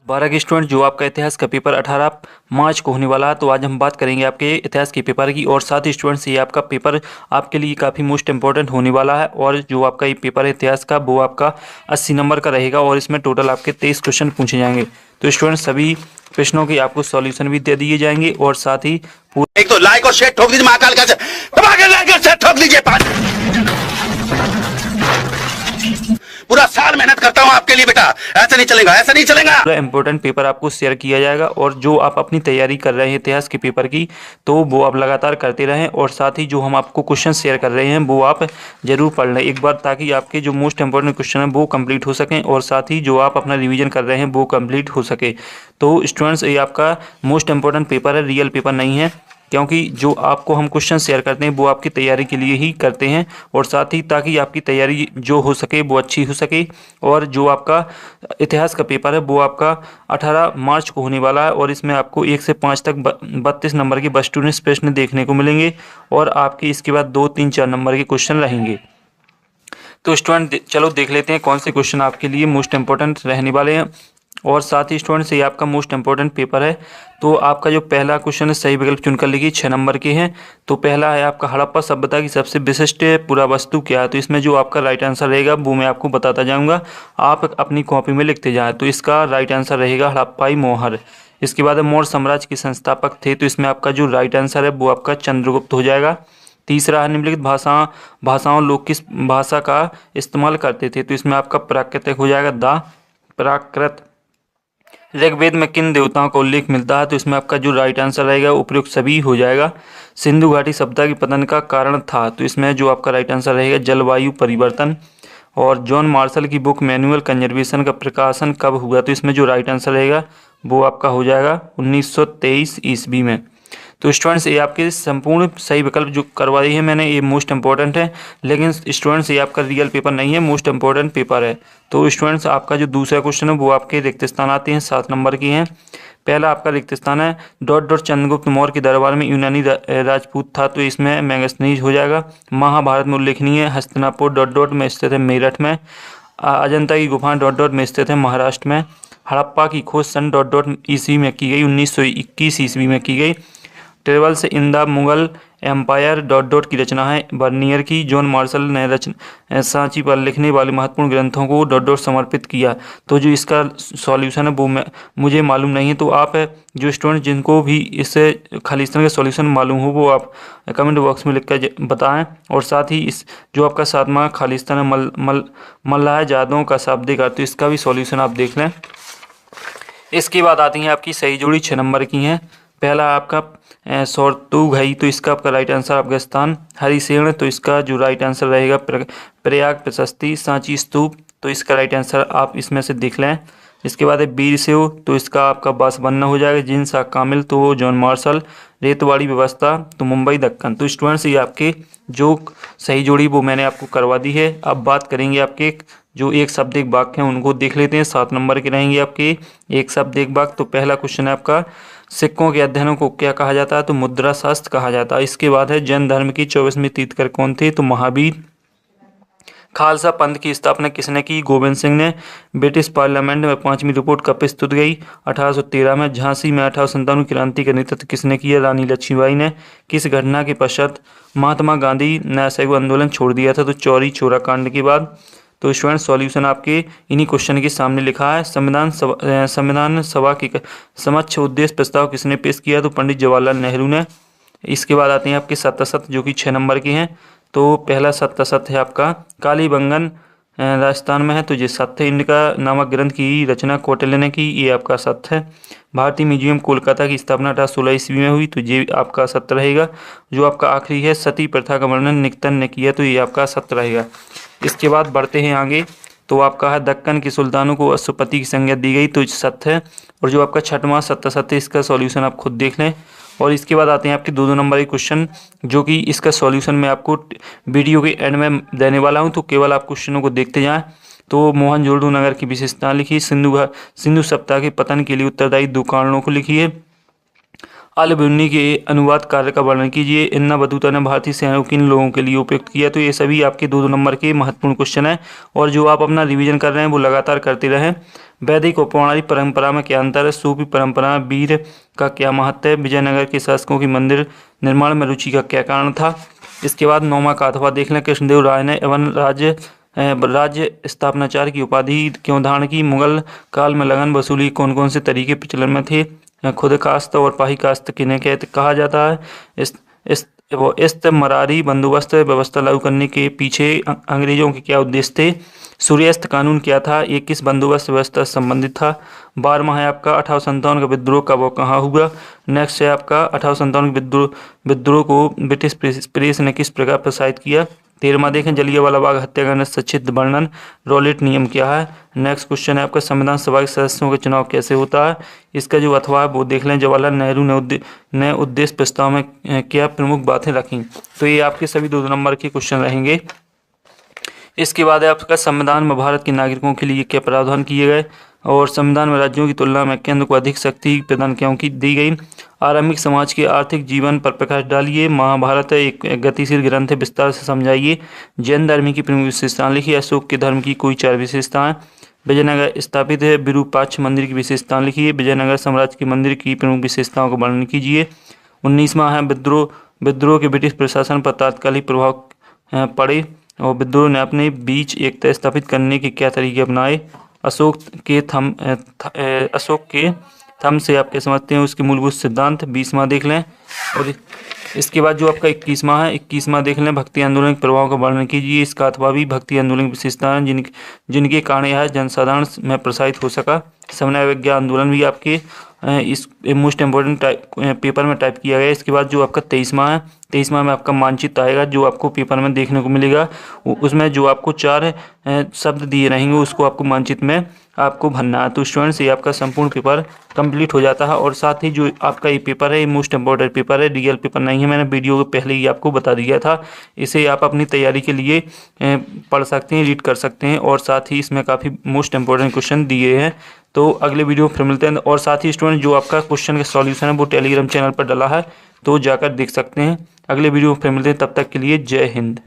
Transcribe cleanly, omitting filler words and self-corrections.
12 के स्टूडेंट जो आपका इतिहास का पेपर 18 मार्च को होने वाला है। तो आज हम बात करेंगे आपके इतिहास के पेपर की, और साथ ही स्टूडेंट्स ये आपका पेपर आपके लिए काफ़ी मोस्ट इंपॉर्टेंट होने वाला है। और जो आपका ये पेपर है इतिहास का, वो आपका 80 नंबर का रहेगा और इसमें टोटल आपके 23 क्वेश्चन पूछे जाएंगे। तो स्टूडेंट्स सभी प्रश्नों के आपको सॉल्यूशन भी दे दिए जाएंगे, और साथ ही एक तो लाइक और शेयर ठोक दीजिए, महाकाल का दबा के लाइक और शेयर ठोक दीजिए। पूरा साल मेहनत करता हूं आपके लिए बेटा, ऐसा नहीं चलेगा, ऐसा नहीं चलेगा। पूरा इंपॉर्टेंट पेपर आपको शेयर किया जाएगा, और जो आप अपनी तैयारी कर रहे हैं इतिहास के पेपर की, तो वो आप लगातार करते रहें। और साथ ही जो हम आपको क्वेश्चन शेयर कर रहे हैं वो आप जरूर पढ़ लें एक बार, ताकि आपके जो मोस्ट इंपॉर्टेंट क्वेश्चन हैं वो कंप्लीट हो सकें, और साथ ही जो आप अपना रिवीजन कर रहे हैं वो कंप्लीट हो सके। तो स्टूडेंट्स ये आपका मोस्ट इंपॉर्टेंट पेपर है, रियल पेपर नहीं है, क्योंकि जो आपको हम क्वेश्चन शेयर करते हैं वो आपकी तैयारी के लिए ही करते हैं, और साथ ही ताकि आपकी तैयारी जो हो सके वो अच्छी हो सके। और जो आपका इतिहास का पेपर है वो आपका 18 मार्च को होने वाला है, और इसमें आपको 1 से 5 तक 32 नंबर के बस स्टूडेंट्स प्रश्न देखने को मिलेंगे, और आपके इसके बाद 2, 3, 4 नंबर के क्वेश्चन रहेंगे। तो स्टूडेंट चलो देख लेते हैं कौन से क्वेश्चन आपके लिए मोस्ट इंपॉर्टेंट रहने वाले हैं। और साथ ही स्टूडेंट्स ये आपका मोस्ट इंपॉर्टेंट पेपर है। तो आपका जो पहला क्वेश्चन है सही विकल्प चुनकर लिखिए, 6 नंबर के हैं। तो पहला है आपका हड़प्पा सभ्यता की सबसे विशिष्ट पुरावस्तु क्या है। तो इसमें जो आपका राइट आंसर रहेगा वो मैं आपको बताता जाऊंगा, आप अपनी कॉपी में लिखते जाएं। तो इसका राइट आंसर रहेगा हड़प्पाई मोहर। इसके बाद मौर्य साम्राज्य के संस्थापक थे। तो इसमें आपका जो राइट आंसर है वो आपका चंद्रगुप्त हो जाएगा। तीसरा है निम्नलिखित भाषाओं लोग किस भाषा का इस्तेमाल करते थे। तो इसमें आपका प्राकृतिक हो जाएगा दा प्राकृत। ऋग्वेद में किन देवताओं का उल्लेख मिलता है। तो इसमें आपका जो राइट आंसर रहेगा उपयुक्त सभी हो जाएगा। सिंधु घाटी सभ्यता के पतन का कारण था। तो इसमें जो आपका राइट आंसर रहेगा जलवायु परिवर्तन। और जॉन मार्शल की बुक मैनुअल कंजर्वेशन का प्रकाशन कब हुआ। तो इसमें जो राइट आंसर रहेगा वो आपका हो जाएगा 1923 ईस्वी में। तो स्टूडेंट्स ये आपके संपूर्ण सही विकल्प जो करवा दी है मैंने, ये मोस्ट इंपॉर्टेंट है, लेकिन स्टूडेंट्स ये आपका रियल पेपर नहीं है, मोस्ट इंपॉर्टेंट पेपर है। तो स्टूडेंट्स आपका जो दूसरा क्वेश्चन है वो आपके रिक्त स्थान आते हैं, 7 नंबर की हैं। पहला आपका रिक्त स्थान है डॉट डॉट चंद्रगुप्त मौर्य के दरबार में यूनानी राजपूत था। तो इसमें मैगस्थनीज हो जाएगा। महाभारत में उल्लेखनीय है हस्तिनापुर डॉट डॉट में स्थित है मेरठ में। अजंता की गुफा डॉट डॉट में स्थित है महाराष्ट्र में। हड़प्पा की खोज सन डॉट डॉट ईस्वी में की गई, 1921 ईस्वी में की गई। Travels in the Mughal empire dot dot की रचना है बर्नियर की। जॉन मार्शल ने रचना सांची पर लिखने वाले महत्वपूर्ण ग्रंथों को डॉट डॉट समर्पित किया। तो जो इसका सॉल्यूशन है वो मुझे मालूम नहीं है। तो आप जो स्टूडेंट जिनको भी इससे खालिस्तान का सॉल्यूशन मालूम हो वो आप कमेंट बॉक्स में लिखकर बताएं। और साथ ही इस जो आपका 7वां खालिस्तान है मल्लाह जादों का शाब्दिक अर्थ, तो इसका भी सॉल्यूशन आप देख लें। इसके बाद आती हैं आपकी सही जोड़ी 6 नंबर की हैं। पहला आपका सोरतुघई। तो इसका आपका राइट आंसर अफगानिस्तान। हरिसेन। तो इसका जो राइट आंसर रहेगा प्रयाग प्रशस्ति। सांची स्तूप। तो इसका राइट आंसर आप इसमें से देख लें। इसके बाद है वीर सेव। तो इसका आपका बासबन्ना हो जाएगा। जिन सा कामिल। तो जॉन मार्शल। रेतवाड़ी व्यवस्था। तो मुंबई दक्कन। तो स्टूडेंट्स ये आपके जो सही जोड़ी वो मैंने आपको करवा दी है। अब बात करेंगे आपके जो एक शब्द एक वाक्य हैं उनको देख लेते हैं। 7 नंबर के रहेंगे आपके एक शब्द एक वाक्य। तो पहला क्वेश्चन है आपका सिक्कों के अध्ययनों को क्या कहा जाता है। तो मुद्रा शास्त्र कहा जाता है। इसके बाद है जैन धर्म की 24वीं तीर्थंकर कौन थे। तो महावीर। खालसा पंथ की स्थापना किसने की। गोविंद सिंह ने। ब्रिटिश पार्लियामेंट में 5वीं रिपोर्ट कब प्रस्तुत गई। 1813 में। झांसी में 1897 क्रांति का नेतृत्व किसने किया। रानी लक्ष्मीबाई ने। किस घटना के पश्चात महात्मा गांधी ने असहयोग आंदोलन छोड़ दिया था। तो चौरी चौरा कांड के बाद। तो स्टूडेंट सॉल्यूशन आपके इन्हीं क्वेश्चन के सामने लिखा है। संविधान सभा के समक्ष उद्देश्य प्रस्ताव किसने पेश किया। तो पंडित जवाहरलाल नेहरू ने। इसके बाद आते हैं आपके सत्य जो कि 6 नंबर के हैं। तो पहला सत्य है आपका कालीबंगन राजस्थान में है। तो ये सत्य इंडिका नामक ग्रंथ की रचना कौटिल्य ने की, ये आपका सत्य है। भारतीय म्यूजियम कोलकाता की स्थापना 1816 ईस्वी में हुई। तो ये आपका सत्य रहेगा। जो आपका आखिरी है सती प्रथा का वर्णन निक्तन ने किया। तो ये आपका सत्य रहेगा। इसके बाद बढ़ते हैं आगे। तो आपका है दक्कन के सुल्तानों को अश्वपति की संज्ञा दी गई। तो सत्य है। और जो आपका 6वां सत्य इसका सॉल्यूशन आप खुद देख लें। और इसके बाद आते हैं आपके 2 नंबर के क्वेश्चन, जो कि इसका सॉल्यूशन मैं आपको वीडियो के एंड में देने वाला हूं। तो केवल आप क्वेश्चनों को देखते जाएं। तो मोहनजोदड़ो नगर की विशेषता लिखिए। सिंधु सभ्यता के पतन के लिए उत्तरदायी 2 कारणों को लिखिए। अल बिरुनी के अनुवाद कार्य का वर्णन कीजिए। इन्ना बतूता ने भारतीय सेना को किन लोगों के लिए उपयुक्त किया। तो ये सभी आपके 2 नंबर के महत्वपूर्ण क्वेश्चन हैं, और जो आप अपना रिवीजन कर रहे हैं वो लगातार करते रहें। वैदिक और पौराणिक परंपरा में क्या अंतर है? सूफी परंपरा में वीर का क्या महत्व है? विजयनगर के शासकों की मंदिर निर्माण में रुचि का क्या कारण था? इसके बाद 9वां काथवा देख लें। कृष्णदेव राय ने एवं राज्य स्थापनाचार्य की उपाधि क्यों धारण की? मुगल काल में लगन वसूली कौन कौन से तरीके प्रचलन में थे? खुद कास्त और पाही कास्त किन्हें कहा जाता है? इस्तमरारी बंदोबस्त व्यवस्था लागू करने के पीछे अंग्रेजों के क्या उद्देश्य थे? सूर्यास्त कानून क्या था? ये किस बंदोबस्त व्यवस्था से संबंधित था? 12वां है आपका 1857 का विद्रोह कब और कहाँ हुआ? नेक्स्ट है आपका 1857 के विद्रोह को ब्रिटिश प्रेस ने किस प्रकार प्रसारित किया? 13वां देखें जलियांवाला बाग हत्याकांड संक्षिप्त वर्णन। रॉलेट नियम क्या है? नेक्स्ट क्वेश्चन है आपका संविधान सभा के सदस्यों का चुनाव कैसे होता है? इसका जो अथवा है वो देख लें। जवाहरलाल नेहरू ने उद्देश्य प्रस्ताव में क्या प्रमुख बातें रखी? तो ये आपके सभी 2 नंबर के क्वेश्चन रहेंगे। इसके बाद है आपका संविधान में भारत के नागरिकों के लिए क्या प्रावधान किए गए और संविधान में राज्यों की तुलना में केंद्र को अधिक शक्ति प्रदान क्यों की दी गई? आरंभिक समाज के आर्थिक जीवन पर प्रकाश डालिए। महाभारत एक गतिशील ग्रंथ है, विस्तार से समझाइए। जैन धर्म की प्रमुख विशेषताएं लिखिए। अशोक के धर्म की कोई 4 विशेषताएं। विजयनगर स्थापित है विरूपाक्ष मंदिर की विशेषताएं लिखिए। विजयनगर साम्राज्य के मंदिर की प्रमुख विशेषताओं का वर्णन कीजिए। 19वां है विद्रोह के ब्रिटिश प्रशासन पर तात्कालिक प्रभाव पड़े और विद्रोह ने अपने बीच एकता स्थापित करने के क्या तरीके अपनाए? अशोक के थंब से आप क्या समझते हैं उसके मूलभूत सिद्धांत? 20वां देख लें। और इसके बाद जो आपका 21वां देख लें भक्ति आंदोलन के प्रभाव का वर्णन कीजिए। इसका अथवा भी भक्ति आंदोलन की विशेषताएं जिनके कारण यह जनसाधारण में प्रसारित हो सका। समन्वय विज्ञान आंदोलन भी आपके इस मोस्ट इम्पोर्टेंट पेपर में टाइप किया गया है। इसके बाद जो आपका 23वां है, 23वां में आपका मानचित्र आएगा जो आपको पेपर में देखने को मिलेगा। उसमें जो आपको 4 शब्द दिए रहेंगे उसको आपको मानचित्र में आपको भरना है। तो स्टूडेंट्स ये आपका संपूर्ण पेपर कंप्लीट हो जाता है। और साथ ही जो आपका ये पेपर है ये मोस्ट इम्पोर्टेंट पेपर है, रियल पेपर नहीं है। मैंने वीडियो के पहले ही आपको बता दिया था। इसे आप अपनी तैयारी के लिए पढ़ सकते हैं, रीड कर सकते हैं और साथ ही इसमें काफ़ी मोस्ट इम्पोर्टेंट क्वेश्चन दिए हैं। तो अगले वीडियो में फिर मिलते हैं। और साथ ही स्टूडेंट जो आपका क्वेश्चन का सॉल्यूशन है वो टेलीग्राम चैनल पर डला है तो जाकर देख सकते हैं। अगले वीडियो में फिर मिलते हैं, तब तक के लिए जय हिंद।